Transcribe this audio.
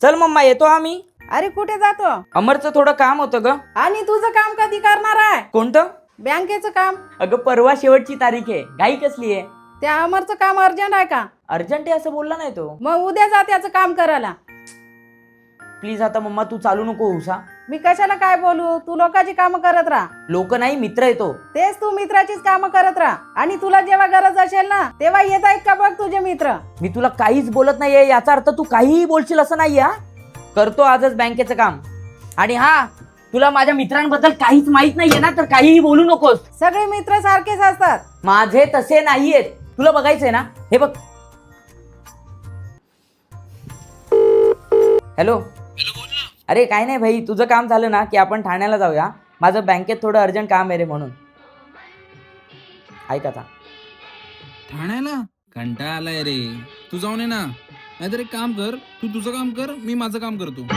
चल मम्मा येतो आम्ही. अरे कुठे जातो? अमरचं थोडं काम होतं ग. आणि तुझं काम कधी करणार आहे? कोणतं? बँकेचं काम. अगं परवा शेवटची तारीख आहे, घाई कसली आहे? त्या अमरचं काम अर्जंट आहे का? अर्जंट आहे असं बोलला नाही तो. मग उद्या जा त्याचं काम करायला. प्लीज आता मम्मा तू चालू नको हुसा. मी कशाला काय बोलू? तू लोकांची कामं करत राहा. लोक नाही मित्र येतो. तेच तू मित्राचीच कामं करत राहा. आणि तुला जेव्हा गरज असेल ना तेव्हा येत आहेत का बघ तुझे मित्र. मी तुला काहीच बोलत नाहीये, याचा अर्थ तू काहीही बोलशील असं नाही. हा करतो आजच बँकेचं काम. आणि हा तुला माझ्या मित्रांबद्दल काहीच माहित नाहीये ना तर काहीही बोलू नकोस. सगळे मित्र सारखेच असतात. माझे तसे नाहीयेत. तुला बघायचंय ना, हे बघ. हॅलो. अरे काय नाही भाई, तुझं काम झालं ना की आपण ठाण्याला जाऊया. माझं बँकेत थोडं अर्जंट काम आहे रे म्हणून. ऐक आता. ठाण्याला कंटाळा आलाय रे. तू जाऊन ये ना. नाहीतर एक काम कर, तू तुझं काम कर, मी माझं काम करतो.